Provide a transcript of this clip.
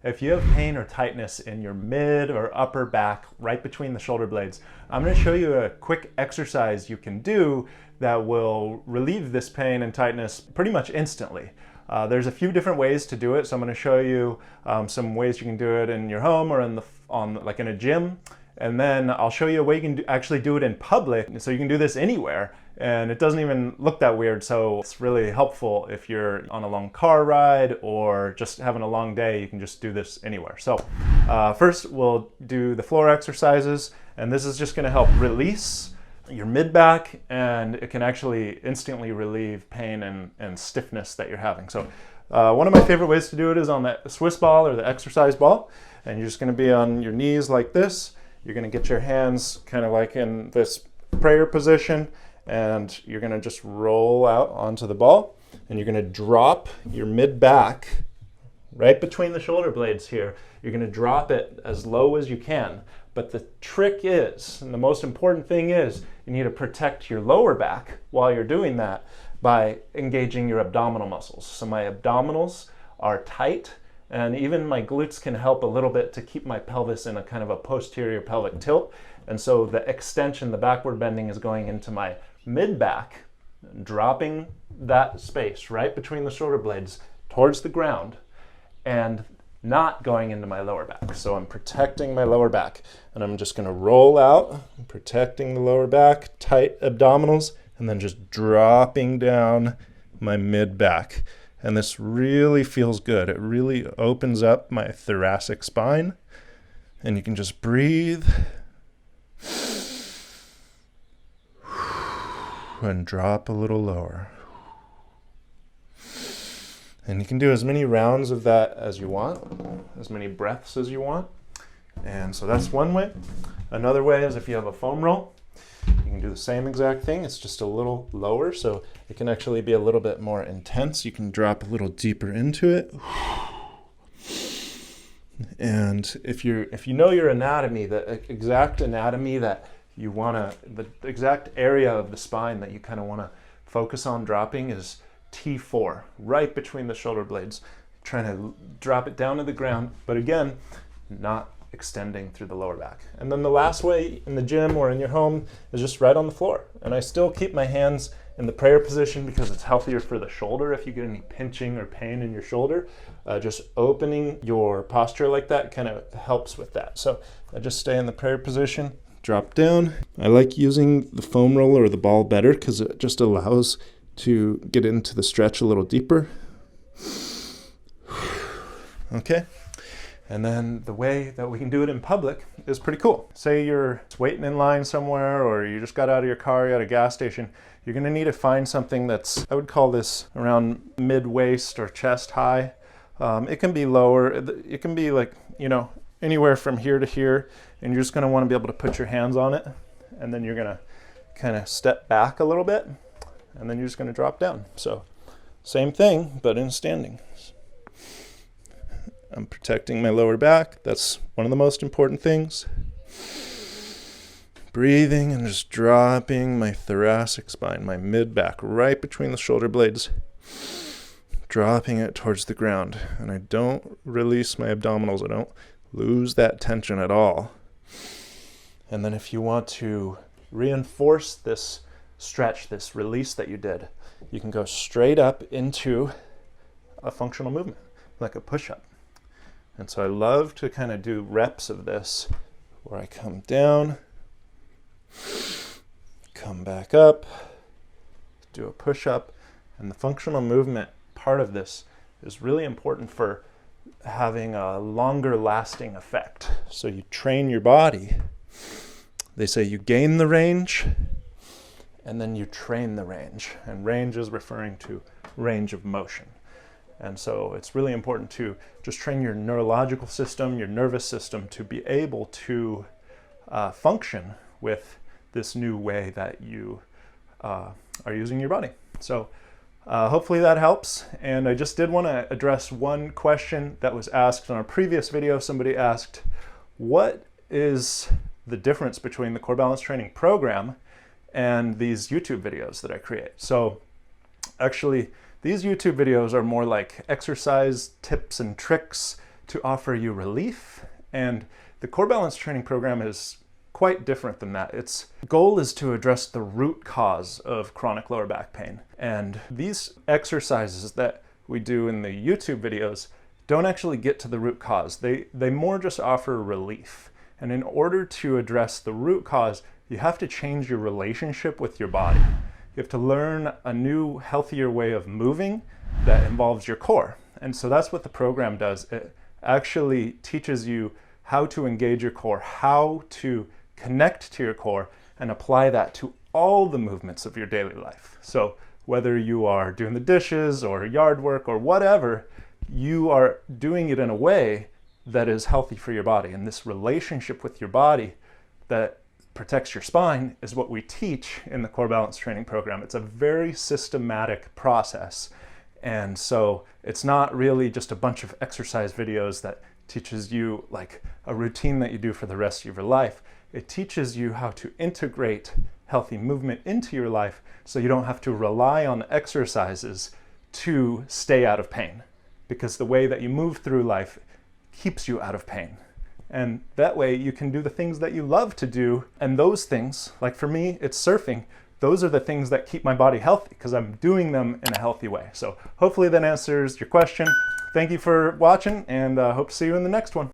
If you have pain or tightness in your mid or upper back, right between the shoulder blades, I'm going to show you a quick exercise you can do that will relieve this pain and tightness pretty much instantly. There's a few different ways to do it, so I'm going to show you some ways you can do it in your home or like in a gym. And then I'll show you a way you can actually do it in public, so you can do this anywhere and it doesn't even look that weird. So it's really helpful if you're on a long car ride or just having a long day. You can just do this anywhere. So first we'll do the floor exercises, and this is just going to help release your mid back, and it can actually instantly relieve pain and stiffness that you're having. So one of my favorite ways to do it is on the Swiss ball or the exercise ball, and you're just going to be on your knees like this. You're going to get your hands kind of like in this prayer position, and you're going to just roll out onto the ball, and you're going to drop your mid back right between the shoulder blades here. You're going to drop it as low as you can. But the trick is, and the most important thing is, you need to protect your lower back while you're doing that by engaging your abdominal muscles. So my abdominals are tight, and even my glutes can help a little bit to keep my pelvis in a kind of a posterior pelvic tilt. And so the extension, the backward bending, is going into my mid back, dropping that space right between the shoulder blades towards the ground, and not going into my lower back. So I'm protecting my lower back, and I'm just going to roll out, protecting the lower back, tight abdominals, and then just dropping down my mid back. And this really feels good. It really opens up my thoracic spine, and you can just breathe and drop a little lower. And you can do as many rounds of that as you want, as many breaths as you want. And so that's one way. Another way is if you have a foam roll, you can do the same exact thing. It's just a little lower, so it can actually be a little bit more intense. You can drop a little deeper into it. And if you know your anatomy, the exact anatomy that you want to, the exact area of the spine that you kind of want to focus on dropping is T4, right between the shoulder blades, trying to drop it down to the ground, but again, not extending through the lower back. And then the last way in the gym or in your home is just right on the floor. And I still keep my hands in the prayer position because it's healthier for the shoulder if you get any pinching or pain in your shoulder. Just opening your posture like that kind of helps with that. So I just stay in the prayer position, drop down. I like using the foam roller or the ball better because it just allows to get into the stretch a little deeper. Okay. And then the way that we can do it in public is pretty cool. Say you're waiting in line somewhere, or you just got out of your car, you're at a gas station. You're gonna need to find something that's, I would call this around mid-waist or chest high. It can be lower. It can be like, anywhere from here to here. And you're just gonna wanna be able to put your hands on it. And then you're gonna kind of step back a little bit. And then you're just gonna drop down. So same thing, but in standing. I'm protecting my lower back. That's one of the most important things. Breathing and just dropping my thoracic spine, my mid back, right between the shoulder blades. Dropping it towards the ground. And I don't release my abdominals. I don't lose that tension at all. And then if you want to reinforce this stretch, this release that you did, you can go straight up into a functional movement, like a push-up. And so I love to kind of do reps of this where I come down, come back up, do a push-up. And the functional movement part of this is really important for having a longer lasting effect. So you train your body. They say you gain the range and then you train the range. And range is referring to range of motion. And so it's really important to just train your neurological system, your nervous system, to be able to function with this new way that you are using your body. So hopefully that helps. And I just did want to address one question that was asked on a previous video. Somebody asked, what is the difference between the Core Balance Training program and these YouTube videos that I create? So actually, these YouTube videos are more like exercise tips and tricks to offer you relief, and the core balance training program is quite different than that. Its goal is to address the root cause of chronic lower back pain. And these exercises that we do in the YouTube videos don't actually get to the root cause. They more just offer relief. And in order to address the root cause, you have to change your relationship with your body. You have to learn a new, healthier way of moving that involves your core. And so that's what the program does. It actually teaches you how to engage your core, how to connect to your core, and apply that to all the movements of your daily life. So whether you are doing the dishes or yard work or whatever, you are doing it in a way that is healthy for your body. And this relationship with your body that protects your spine is what we teach in the core balance training program. It's a very systematic process. And so it's not really just a bunch of exercise videos that teaches you like a routine that you do for the rest of your life. It teaches you how to integrate healthy movement into your life so you don't have to rely on exercises to stay out of pain, because the way that you move through life keeps you out of pain. And that way you can do the things that you love to do. And those things, like for me, it's surfing. Those are the things that keep my body healthy because I'm doing them in a healthy way. So hopefully that answers your question. Thank you for watching, and hope to see you in the next one.